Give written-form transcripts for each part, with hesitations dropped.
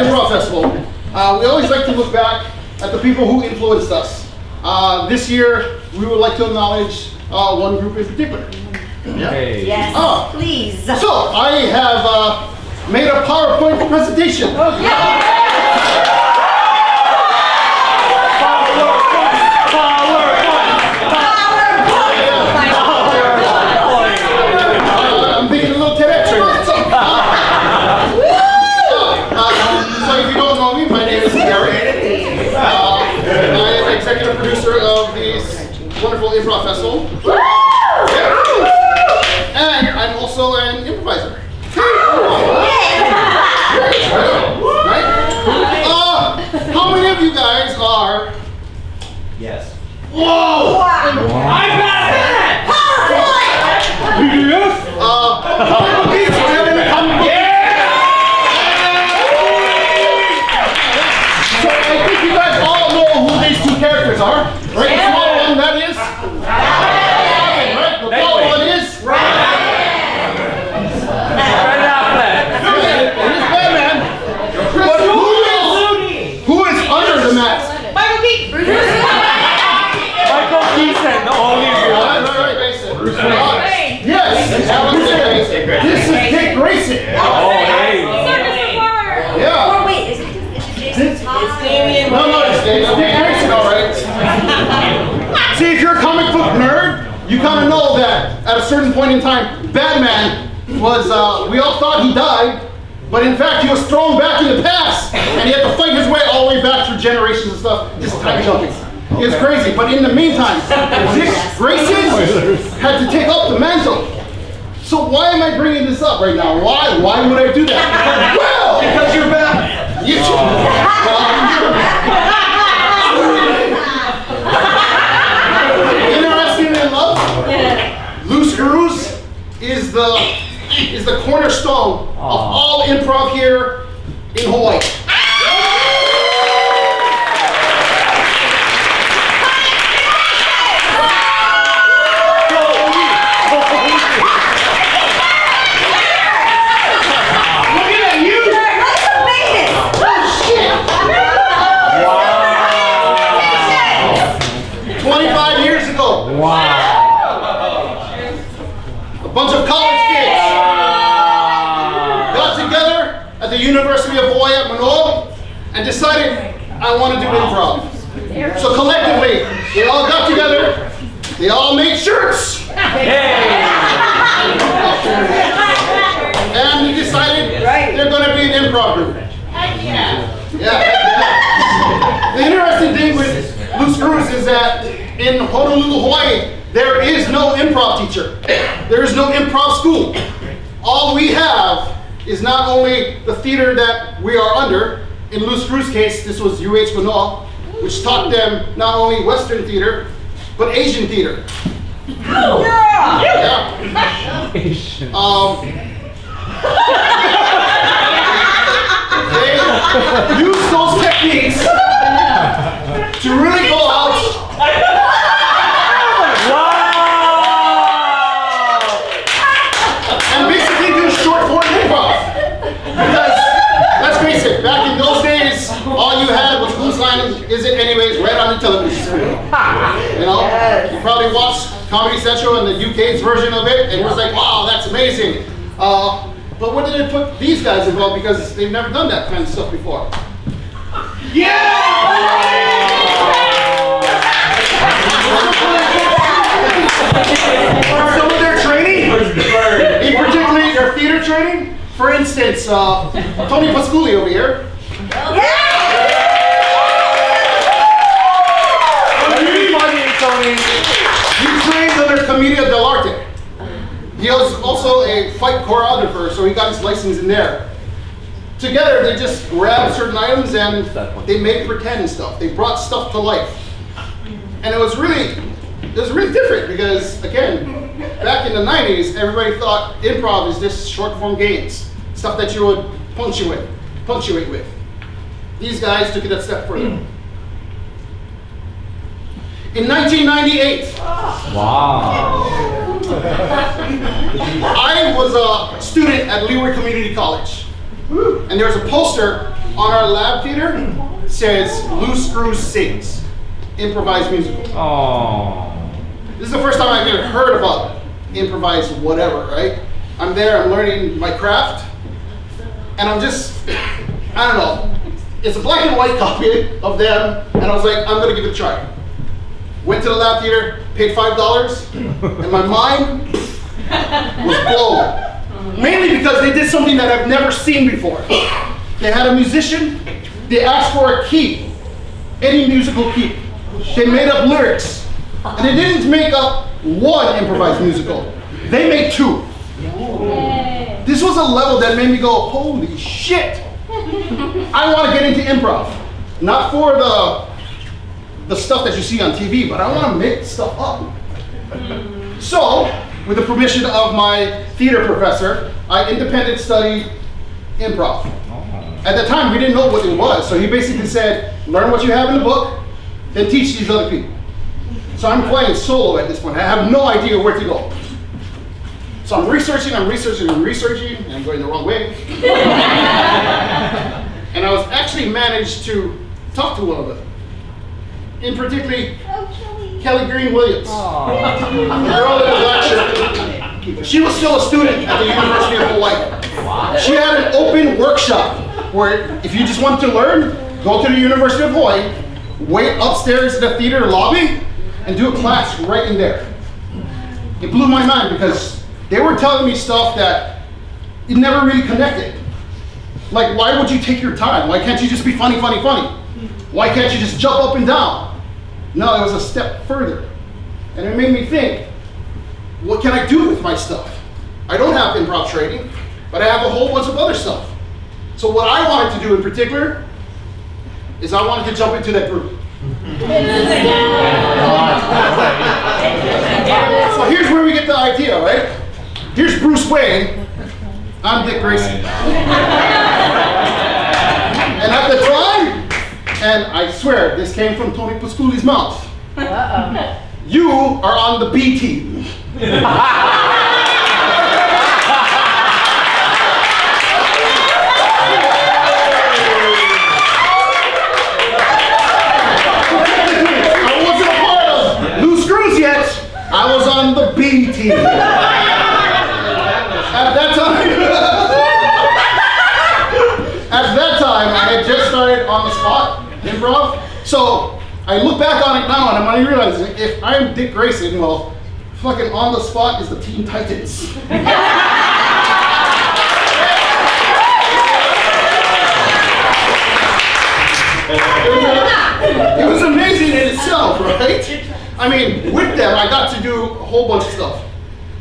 Improv Festival, we always like to look back at the people who influenced us. This year, we would like to acknowledge one group in particular. Yeah. Hey. Yes, please. So, I have made a PowerPoint presentation. I'm thinking a little TEDx right now. So if you don't know me, my name is Gary. I am the executive producer of this wonderful Improv Festival. And I'm also an improviser. Right? How many of you guys are? Yes. Whoa! I got it! Yes! So I think you guys all know who these two characters are. Right? The small one, that is? Right? The tall one is? Who is under the mask? Michael Keaton, the only one. Yes, this is Dick Grayson. Oh, hey. Yeah. Oh, wait, is it Jason Todd? No, it's Dick Grayson, all right. See, if you're a comic book nerd, you kind of know that at a certain point in time, Batman was, we all thought he died, but in fact, he was thrown back in the past, and he had to fight his way all the way back through generations and stuff, just time jumping. It's crazy, but in the meantime, Dick Grayson had to take up the mantle. So why am I bringing this up right now? Why would I do that? Well, Because you're Batman. you Interesting in love? Loose Screws is the cornerstone of all improv here in Hawaii. A bunch of college kids got together at the University of Hawaii at Manoa and decided, I want to do improv. So collectively, they all got together, they all made shirts. And they decided they're going to be an improv group. Yeah. The interesting thing with Loose Screws is that in Honolulu, Hawaii, there is no improv teacher. There is no improv school. All we have is not only the theater that we are under. In Loose Screws' case, this was UH Manoa, which taught them not only Western theater, but Asian theater. Yeah. They use those techniques to really go out. And basically do short form improv. Because, let's face it, back in those days, all you had was whose line is it anyways right on the television screen. You know? You probably watched Comedy Central and the UK's version of it, and it was like, wow, that's amazing. But what did they put these guys involved? Because they've never done that kind of stuff before. Some of their training, in particular their theater training, for instance, Tony Pasculi over here. He trained under Commedia dell'arte. He was also a fight choreographer, so he got his license in there. Together, they just grabbed certain items and they made pretend stuff. They brought stuff to life. And it was really different because, again, back in the 90s, everybody thought improv is just short form games, stuff that you would punctuate with. These guys took it a step further. In 1998, I was a student at Leeward Community College. And there was a poster on our lab theater says Loose Screws Sings, improvised musical. Oh. This is the first time I've ever heard about improvised whatever, right? I'm there, I'm learning my craft, and I'm just, I don't know. It's a black and white copy of them, and I was like, I'm gonna give it a try. Went to the lab theater, paid $5, and my mind was blown. Mainly because they did something that I've never seen before. They had a musician, they asked for a key, any musical key. They made up lyrics, and they didn't make up one improvised musical. They made two. This was a level that made me go, holy shit! I want to get into improv. Not for the stuff that you see on TV, but I want to make stuff up. So, with the permission of my theater professor, I independent studied improv. At the time, we didn't know what it was, so he basically said, learn what you have in the book, then teach these other people. So I'm playing solo at this point. I have no idea where to go. So I'm researching, and I'm going the wrong way. And I was actually managed to talk to one of them. In particularly, Kelly Green Williams. The girl in the black shirt. She was still a student at the University of Hawaii. She had an open workshop where if you just wanted to learn, go to the University of Hawaii, wait upstairs in the theater lobby, and do a class right in there. It blew my mind because they were telling me stuff that it never really connected. Like, why would you take your time? Why can't you just be funny? Why can't you just jump up and down? No, it was a step further. And it made me think, what can I do with my stuff? I don't have improv training, but I have a whole bunch of other stuff. So what I wanted to do in particular is I wanted to jump into that group. So here's where we get the idea, right? Here's Bruce Wayne. I'm Dick Grayson. And at the time, and I swear this came from Tony Pasculi's mouth, you are on the B team. I wasn't a part of Loose Screws yet. I was on the B team. At that time, I had just started on the spot improv. So I look back on it now and I'm only realizing if I'm Dick Grayson, well, fucking on the spot is the Teen Titans. It was amazing in itself, right? I mean, with them, I got to do a whole bunch of stuff.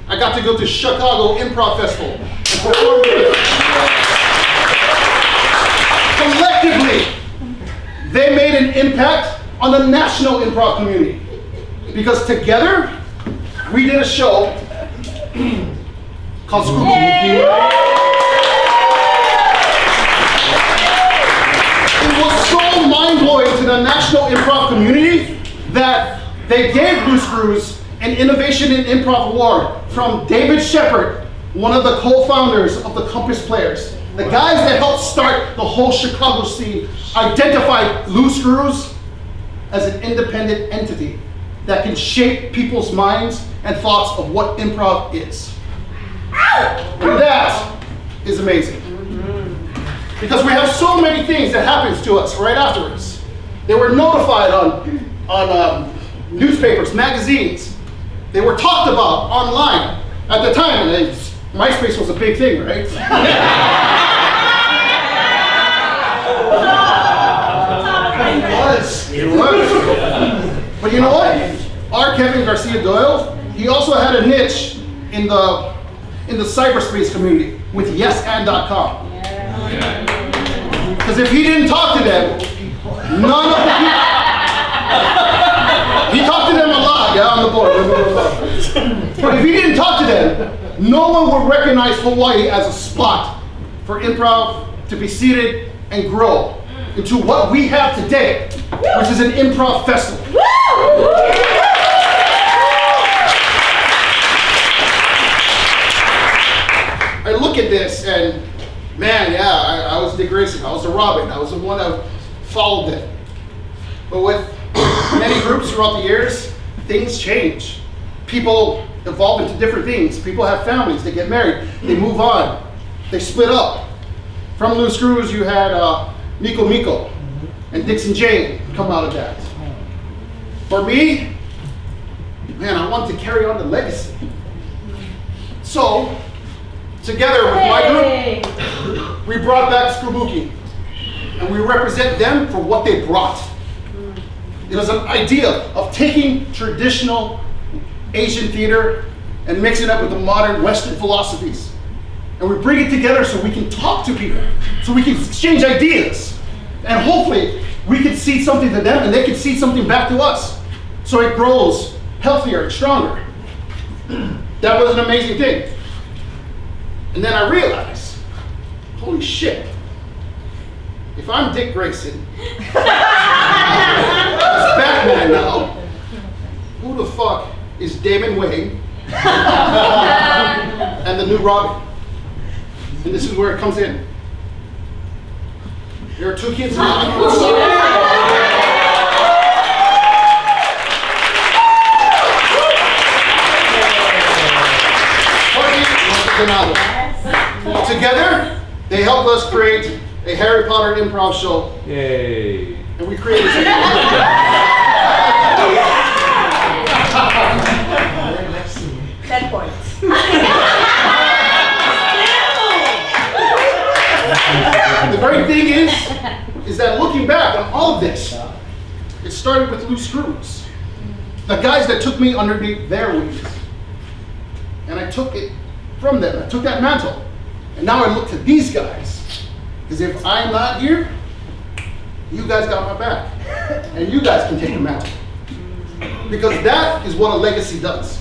I got to go to Chicago Improv Festival and perform with them. Collectively, they made an impact on the national improv community. Because together, we did a show called Scuba Whoopie. It was so mind-blowing to the national improv community that they gave Loose Screws an Innovation in Improv Award from David Shepard, one of the co-founders of the Compass Players. The guys that helped start the whole Chicago scene identified Loose Screws as an independent entity that can shape people's minds and thoughts of what improv is. And that is amazing. Because we have so many things that happens to us right afterwards. They were notified on newspapers, magazines. They were talked about online at the time. And MySpace was a big thing, right? It was. But you know what? Our Kevin Garcia Doyle, he also had a niche in the cyberspace community with YesAnd.com. Because if he didn't talk to them, none of the people. He talked to them a lot, yeah, on the board. But if he didn't talk to them, no one would recognize Hawaii as a spot for improv to be seated and grow into what we have today, which is an improv festival. I look at this and, man, yeah, I was Dick Grayson. I was the to Robin. I was the one that followed it. But with many groups throughout the years, things change. People evolve into different things. People have families, they get married, they move on, they split up. From Loose Screws, you had Miko Miko and Dixon Jane come out of that. For me, man, I want to carry on the legacy. So, together with my group, we brought back Screwbuki, and we represent them for what they brought. It was an idea of taking traditional Asian theater and mixing it up with the modern Western philosophies. And we bring it together so we can talk to people, so we can exchange ideas. And hopefully, we can see something to them and they can see something back to us. So it grows healthier and stronger. That was an amazing thing. And then I realized, holy shit, if I'm Dick Grayson, it's Batman now, who the fuck is Damon Wayne and the new Robin? And this is where it comes in. There are two kids in Together, they helped us create a Harry Potter improv show. Yay. And we created 10 points. The great thing is that looking back on all of this, it started with Loose Screws. The guys that took me underneath their wings. And I took it from them. I took that mantle. And now I look to these guys. Because if I'm not here, you guys got my back. And you guys can take the mantle. Because that is what a legacy does.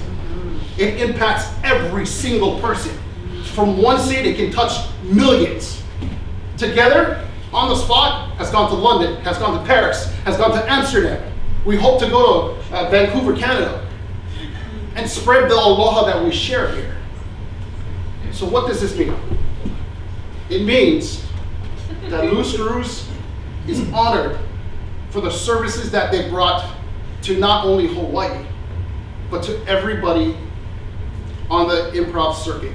It impacts every single person. From one seat, it can touch millions. Together, on the spot, has gone to London, has gone to Paris, has gone to Amsterdam. We hope to go to Vancouver, Canada, and spread the aloha that we share here. So what does this mean? It means that Loose Screws is honored for the services that they brought to not only Hawaii, but to everybody on the improv circuit.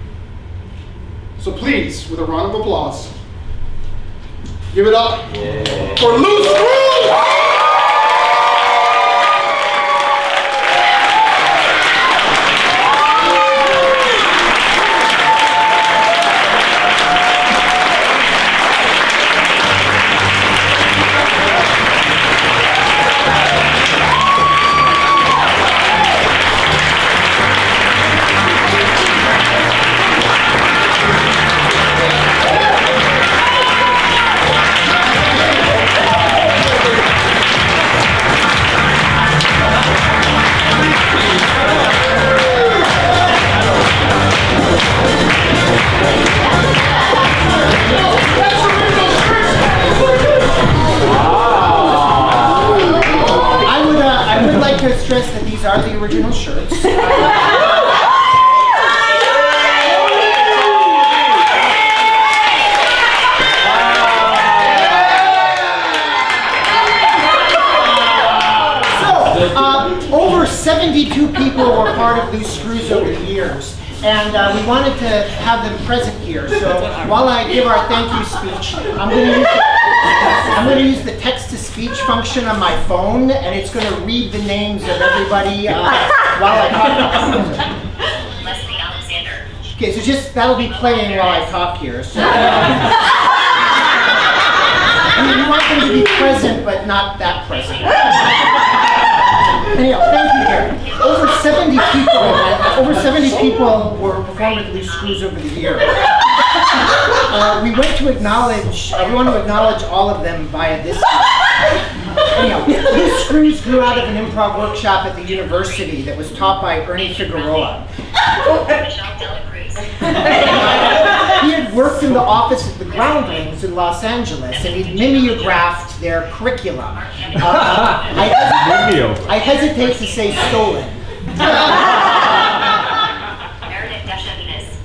So please, with a round of applause, give it up for Loose Screws! Stress that these are the original shirts. Over 72 people were part of Loose Screws over the years, and we wanted to have them present here. So while I give our thank you speech, I'm going to use the text-to-speech function on my phone, and it's going to read the names of everybody while I talk. Leslie Alexander. Okay, so just that'll be playing while I talk here. So, we want them to be present, but not that present. Anyhow, thank you, Gary. Over 70 people were performed with Loose Screws over the year. We want to acknowledge all of them via this. Anyhow, Loose Screws grew out of an improv workshop at the university that was taught by Ernie Figueroa. He had worked in the office of the Groundlings in Los Angeles, and he'd mimeographed their curriculum. I hesitate to say stolen.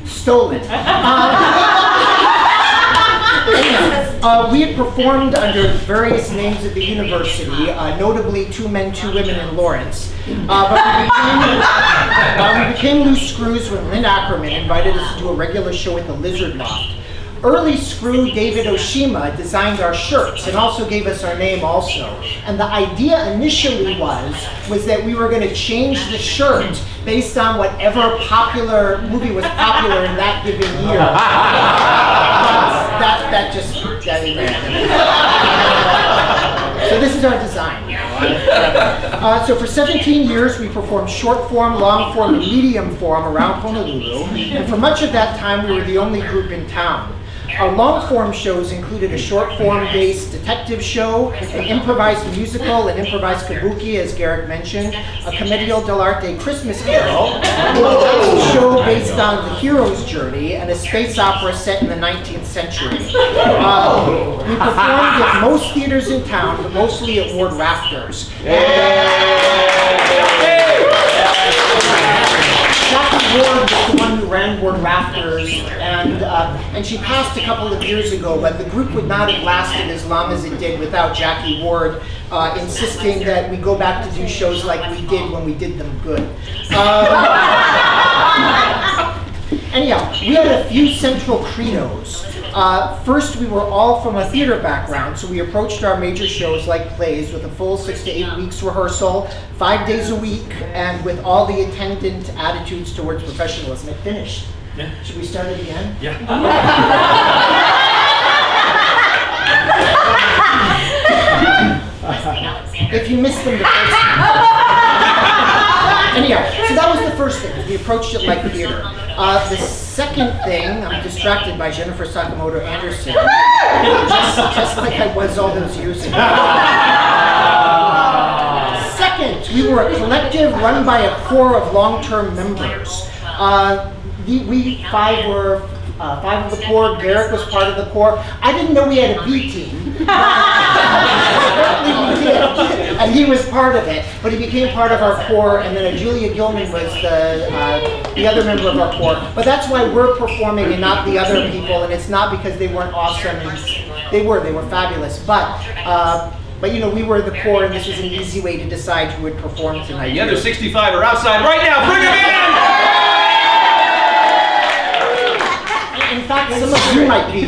Stolen. We had performed under various names at the university, notably Two Men, Two Women in Lawrence. But we became Loose Screws when Lynn Ackerman invited us to do a regular show at the Lizard Loft. Early screw David Oshima designed our shirts and also gave us our name also. And the idea initially was that we were going to change the shirt based on whatever popular movie was popular in that given year. But that so this is our design. So for 17 years we performed short form, long form, and medium form around Honolulu. And for much of that time we were the only group in town. Our long-form shows included a short-form-based detective show, an improvised musical, an improvised kabuki, as Garrick mentioned, a commedia dell'arte Christmas Carol, a show based on the hero's journey, and a space opera set in the 19th century. We performed at most theaters in town, but mostly at Ward Rafters. Jackie Ward was the one who ran Ward Rafters, and she passed a couple of years ago, but the group would not have lasted as long as it did without Jackie Ward insisting that we go back to do shows like we did when we did them good. Anyhow, we had a few central credos. First, we were all from a theater background, so we approached our major shows like plays with a full 6 to 8 weeks rehearsal, 5 days a week, and with all the attendant attitudes towards professionalism. It finished. Yeah. Should we start it again? Yeah. If you missed them the first time. Anyhow, so that was the first thing. We approached it like theater. The second thing, I'm distracted by Jennifer Sakamoto Anderson, just like I was all those years ago. Second, we were a collective run by a core of long-term members. We five were five of the core. Garrick was part of the core. I didn't know we had a B team. Apparently we did, and he was part of it. But he became part of our core, and then Julia Gilman was the other member of our core. But that's why we're performing and not the other people. And it's not because they weren't awesome. And they were fabulous. But you know, we were the core, and this was an easy way to decide who would perform tonight. The other 65 are outside right now. Bring them in! In fact, some of you might be.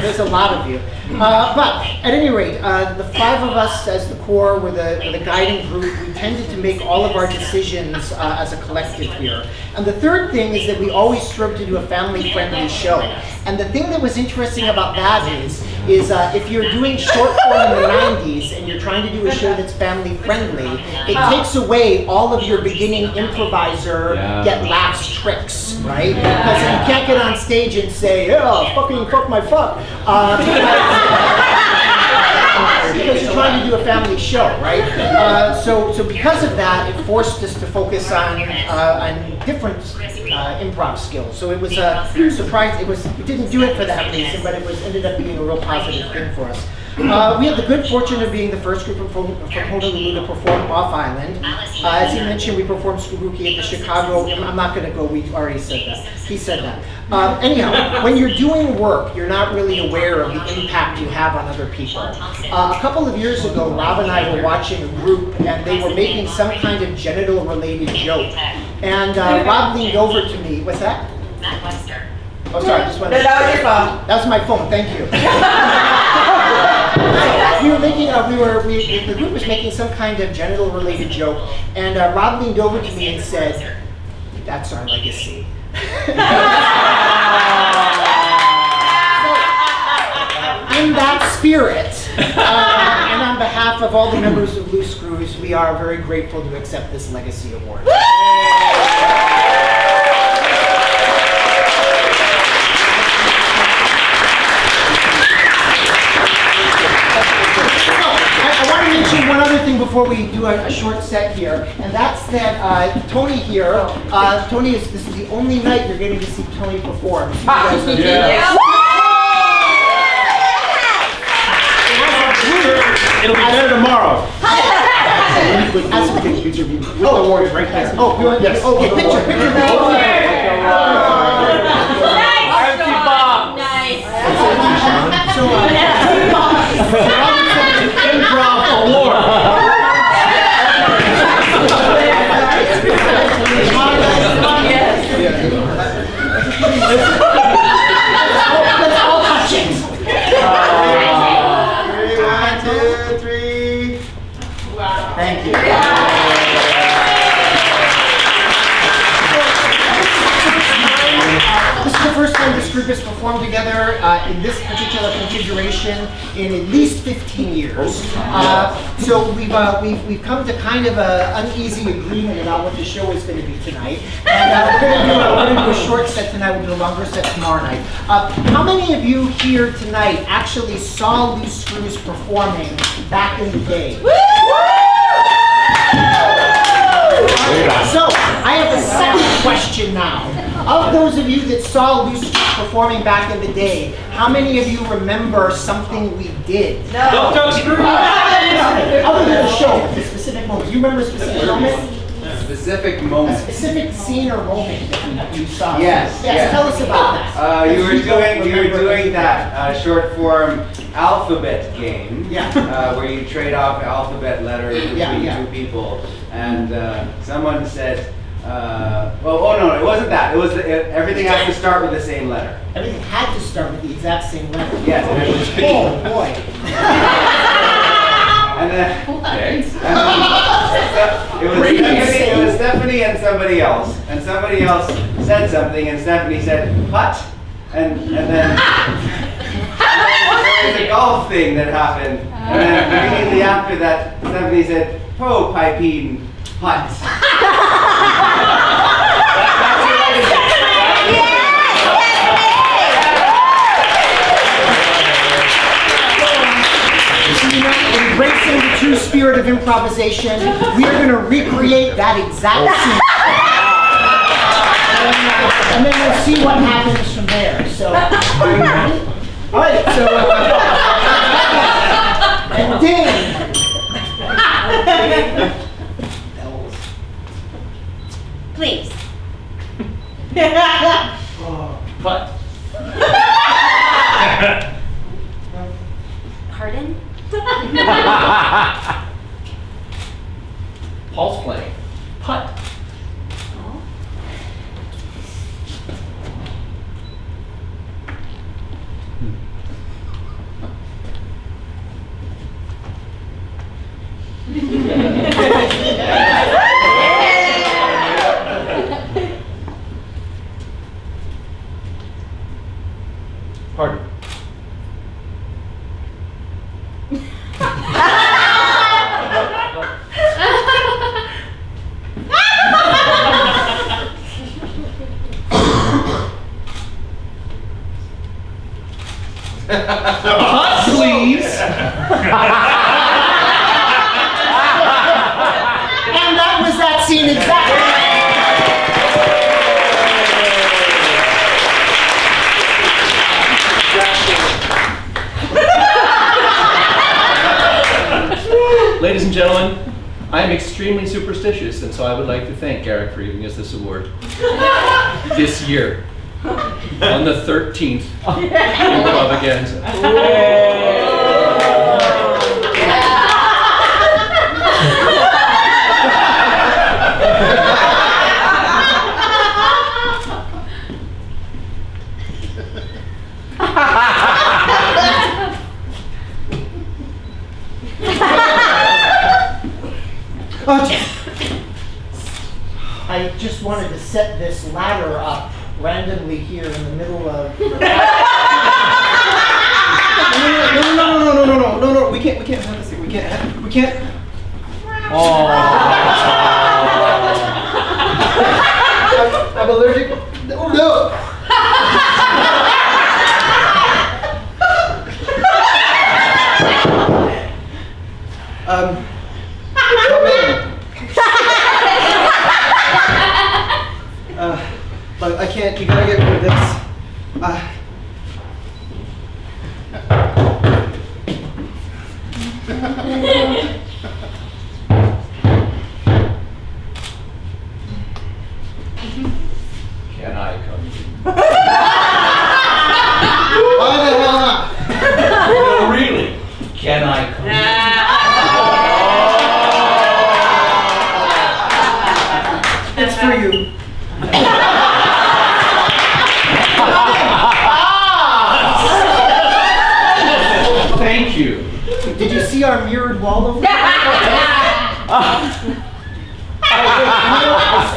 There's a lot of you. But at any rate, the five of us as the core were the guiding group. We tended to make all of our decisions as a collective here. And the third thing is that we always strove to do a family-friendly show. And the thing that was interesting about that is if you're doing short form in the 90s and you're trying to do a show that's family-friendly, it takes away all of your beginning improviser get laughs tricks, right? Because you can't get on stage and say, "Oh, fucking fuck my fuck," because you're trying to do a family show, right? So because of that, it forced us to focus on different improv skills. So it was a surprise. We didn't do it for that reason, but it ended up being a real positive thing for us. We had the good fortune of being the first group from Honolulu to perform off-island. As he mentioned, we performed Skuruki at the Chicago. I'm not going to go, we already said that. He said that. Anyhow, when you're doing work, you're not really aware of the impact you have on other people. A couple of years ago, Rob and I were watching a group, and they were making some kind of genital-related joke. And Rob leaned over to me. What's that? Not Western. Oh, sorry, just one. That was your phone. That's my phone, thank you. We were making, the group was making some kind of genital-related joke, and Rob leaned over to me and said, "That's our legacy." So, in that spirit, and on behalf of all the members of Loose Screws, we are very grateful to accept this legacy award. One other thing before we do a short set here, and that's that Tony here. This is the only night you're getting to see Tony perform. So you guys are It'll be better tomorrow. That's a big picture of you. With the award right there. Oh, yes. Okay, picture. Nice. So, Improv award. let's all touch it. 1, 2, 3. Thank you. This is the first time this group has performed together in this particular configuration in at least 15 years. So we've come to kind of an uneasy agreement about what the show is going to be tonight. And we're going to do a short set tonight. We'll do a longer set tomorrow night. How many of you here tonight actually saw Loose Screws performing back in the day? So, I have a second question now. Of those of you that saw Loose Screws performing back in the day, how many of you remember something we did? Don't screw up. Other than the show, the specific moment. Do you remember a specific moment? Specific A moment. specific scene or moment that you saw? Yes, Yes, yes. tell us about that. You were doing that short form alphabet game. Yeah. Where you trade off alphabet letters between Yeah. two people, and someone said, it wasn't that. It was everything has to start with the same letter. Everything had to start with the exact same letter. Yes. And it was Oh, boy. And then, it was Stephanie and somebody else. And somebody else said something, and Stephanie said, "Putt." And then there was a golf thing that happened. And then immediately after that, Stephanie said, "Po pipeen putt." Embracing the true spirit of improvisation, we are going to recreate that exact scene. And then we'll see what happens from there. So, are you ready? All right, so, and ding. Please. But Pardon? Paul's playing. Putt. Pardon. Putt, please. And that was that scene exactly. Ladies and gentlemen, I am extremely superstitious, and so I would like to thank Eric for giving us this award this year on the 13th Improvaganza. Okay. I just wanted to set this ladder up randomly here in the middle of. No, we can't have this thing. We can't. I'm allergic. No. Come in. But I can't. You gotta get rid of this. Can I come in? Why the hell not? see our mirrored wall over there?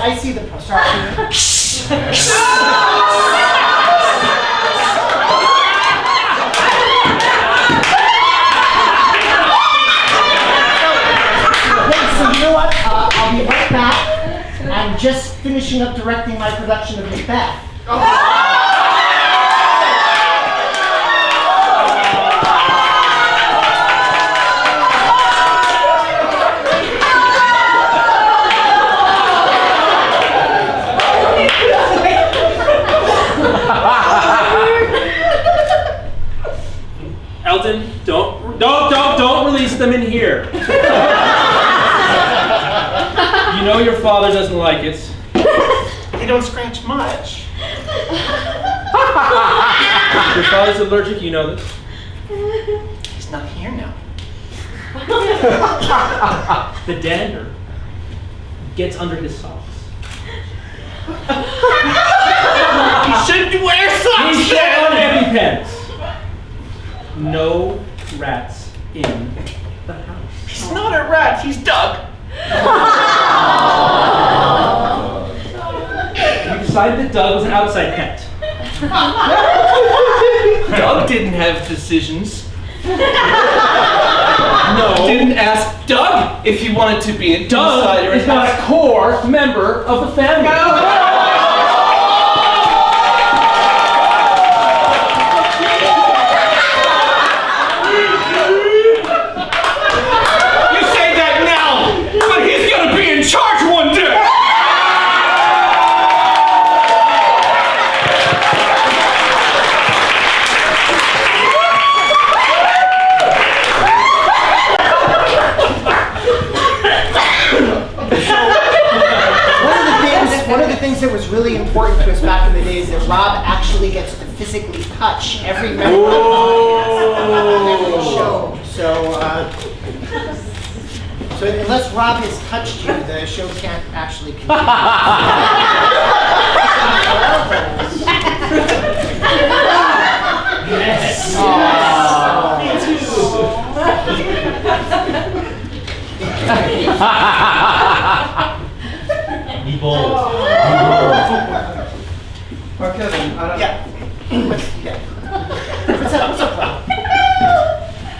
I see the sorry. So you know what? I'll be right back. I'm just finishing up directing my production of Macbeth. Elton, don't release them in here. You know your father doesn't like it. They don't scratch much. Your father's allergic, you know this. He's not here now. The dander gets under his socks. He shouldn't wear socks! He's shit on EpiPens. No rats in the house. He's not a rat, he's Doug. We decided that Doug was an outside pet. Doug didn't have decisions. No. Didn't ask Doug if he wanted to be an Doug insider. is not a core member of the family. You say that now, but he's gonna be in charge one day. One of the things that was really important to us back in the days that Rob actually gets to physically touch every member of the show. So unless Rob has touched you, the show can't actually continue. Or Kevin, I don't Yeah. What's up? What's up, Rob?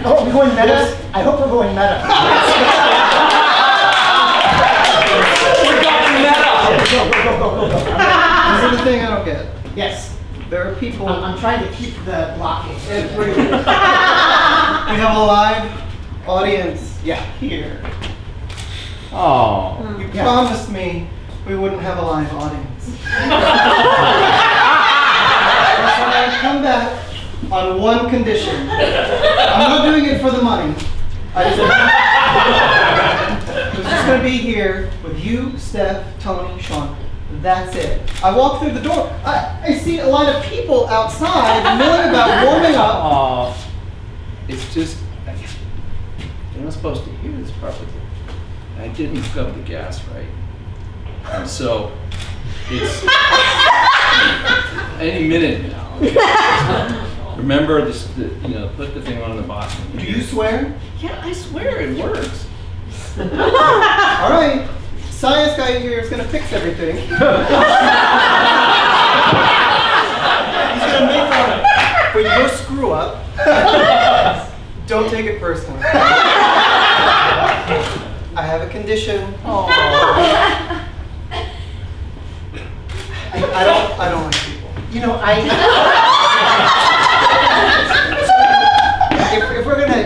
Oh, are we going meta? I hope we're going meta. We're going meta. Go. This is the thing I don't get. Yes. There are people. I'm trying to keep the blocking. We have a live audience here. Oh. You promised me we wouldn't have a live audience. So I come back on one condition. I'm not doing it for the money. I'm just going to be here with you, Steph, Tony, Sean. That's it. I walk through the door. I see a lot of people outside milling about, warming up. Oh. It's just, you're not supposed to hear this properly. I didn't hook up the gas right. And so, it's any minute now. Remember this, put the thing on the bottom. Do you swear? Yeah, I swear it works. All right. Science guy here is going to fix everything. He's going to make fun of it. For your screw up, don't take it personally. I have a condition. I don't like people. You know,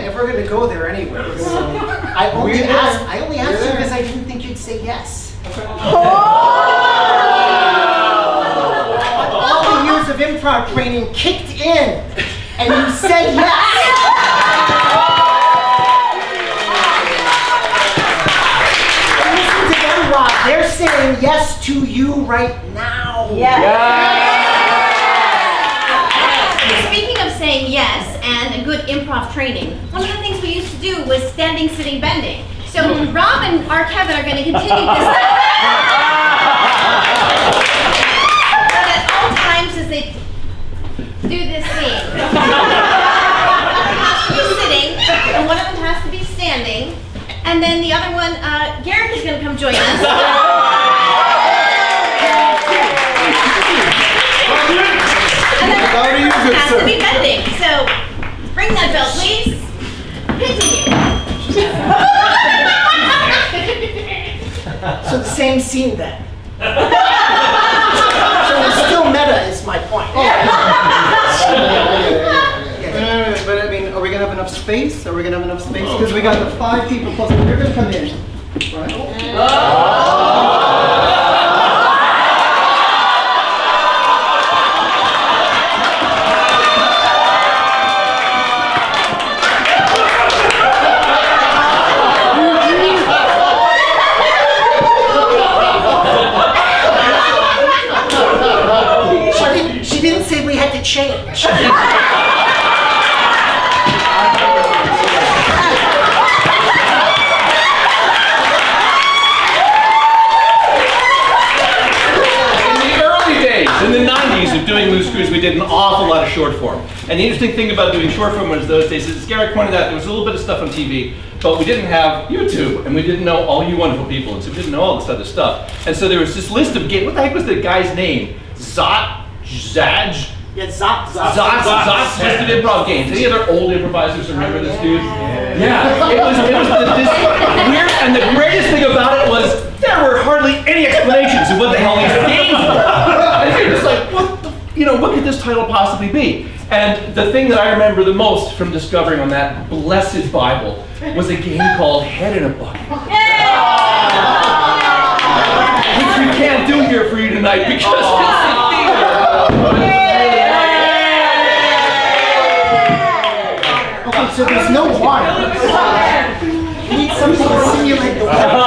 if we're gonna go there anyway, I only asked you because I didn't think you'd say yes. All the years of improv training kicked in, and you said yes. Listen to them, Rob. They're saying yes to you right now. Speaking of saying yes and a good improv training, one of the things we used to do was standing, sitting, bending. So Rob and our Kevin are going to continue this. But at all times as they do this scene, one of them has to be sitting and one of them has to be then the other one, Garrett is going to come join us. And then has to be bending. So bring that belt, please. Continue. So the same scene then. So it's still meta is my point. But I mean, are we gonna have enough space? Are we gonna have enough space? Because we got the 5 people plus you're gonna come in, right? She didn't say we had to change. In the 90s of doing Loose Screws, we did an awful lot of short form. And the interesting thing about doing short form was those days, as Garrett pointed out, there was a little bit of stuff on TV, but we didn't have YouTube, and we didn't know all you wonderful people, and so we didn't know all this other stuff. And so there was this list of games. What the heck was the guy's name? Zaj? Yeah, Zot. Zot's list of improv games. Any other old improvisers remember this dude? Yeah. It was this weird, and the greatest thing about it was there were hardly any explanations of what the hell these games were. And you're just like, what could this title possibly be? And the thing that I remember the most from discovering on that blessed Bible was a game called Head in a Bucket. Which we can't do here for you tonight because it's in theater. Okay, so there's no water. We need something to simulate the water.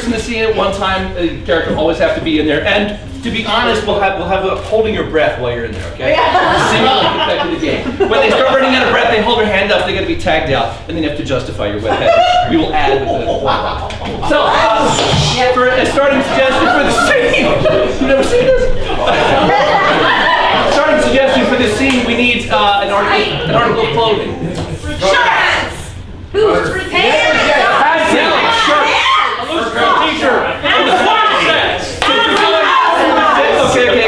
In the scene at one time, a character will always have to be in there, and to be honest, we'll have a holding your breath while you're in there, okay? Simulate the effect of the game. When they start running out of breath, they hold their hand up, they got to be tagged out, and then you have to justify your wet head. We will add with the So, for a starting suggestion for the scene, you've never seen this? Starting suggestion for this scene, we need an article of clothing. Shorts! Boots! Pants! T-shirt.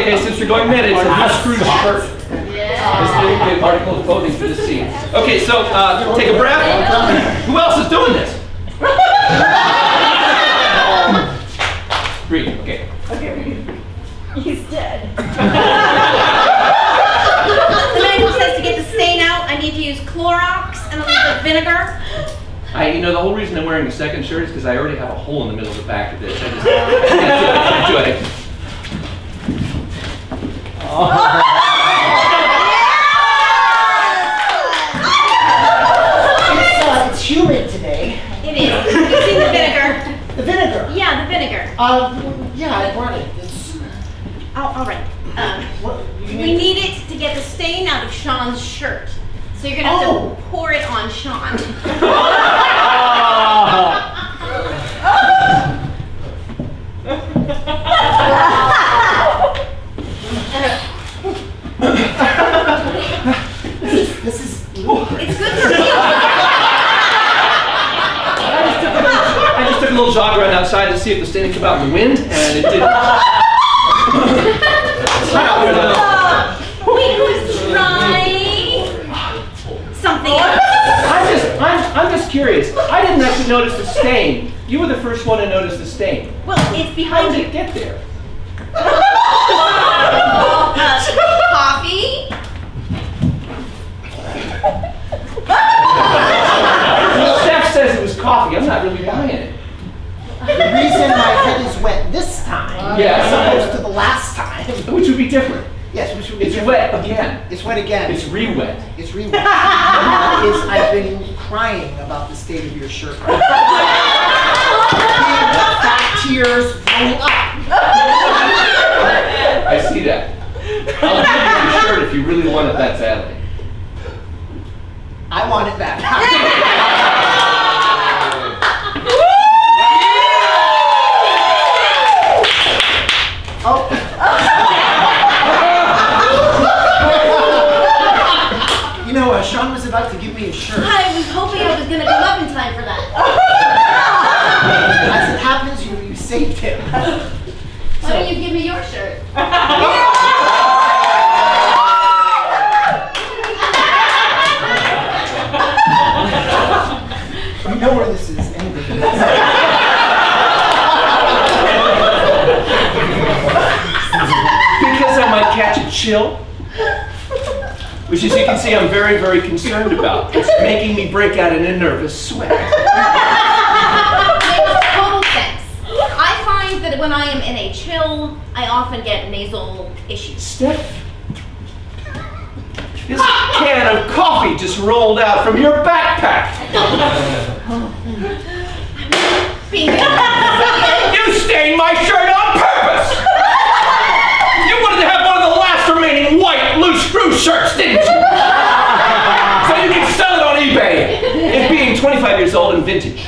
Okay. Since we're going meta, it's a Loose Screws shirt. This is the article of clothing for this scene. Okay, so take a breath. Who else is doing this? Breathe. Okay. He's dead. The man who says to get the stain out, I need to use Clorox and a little bit of vinegar. The whole reason I'm wearing a second shirt is because I already have a hole in the middle of the back of this. I can't do it. It's humid today. It is. You've seen the vinegar. The vinegar. Yeah, the vinegar. Yeah, I brought it. All right. What, We need it to get the stain out of Sean's shirt. So you're gonna have to pour it on Sean. This is. It's good for you. I just took a little jog around outside to see if the stain would come out in the wind, and it didn't. We could try something else. I'm just curious. I didn't actually notice the stain. You were the first one to notice the stain. Well, it's How behind did you. it get there? Coffee. Steph says it was coffee. I'm not really buying it. The reason my head is wet this time, Yeah. as opposed to the last time. Which would be different. Yes, which would be It's different. wet again. It's wet again. It's re-wet. It's re-wet. I've been crying about the state of your shirt. Fat tears rolling up. I see that. I'll give you the shirt if you really want it that badly. want it back. Oh. You know, Sean was about to give me a shirt. I was hoping I was gonna come up in time for that. As it happens, you saved him. Why don't you give me your shirt? You know where this is ending. Because I might catch a chill, which as you can see I'm very, very concerned about. It's making me break out in a nervous sweat. Makes total sense. I find that when I am in a chill, I often get nasal issues. Steph, this can of coffee just rolled out from your backpack. You stained my shirt on purpose! You wanted to have one of the last remaining white loose screw shirts, didn't you? So you can sell it on eBay. It being 25 years old and vintage.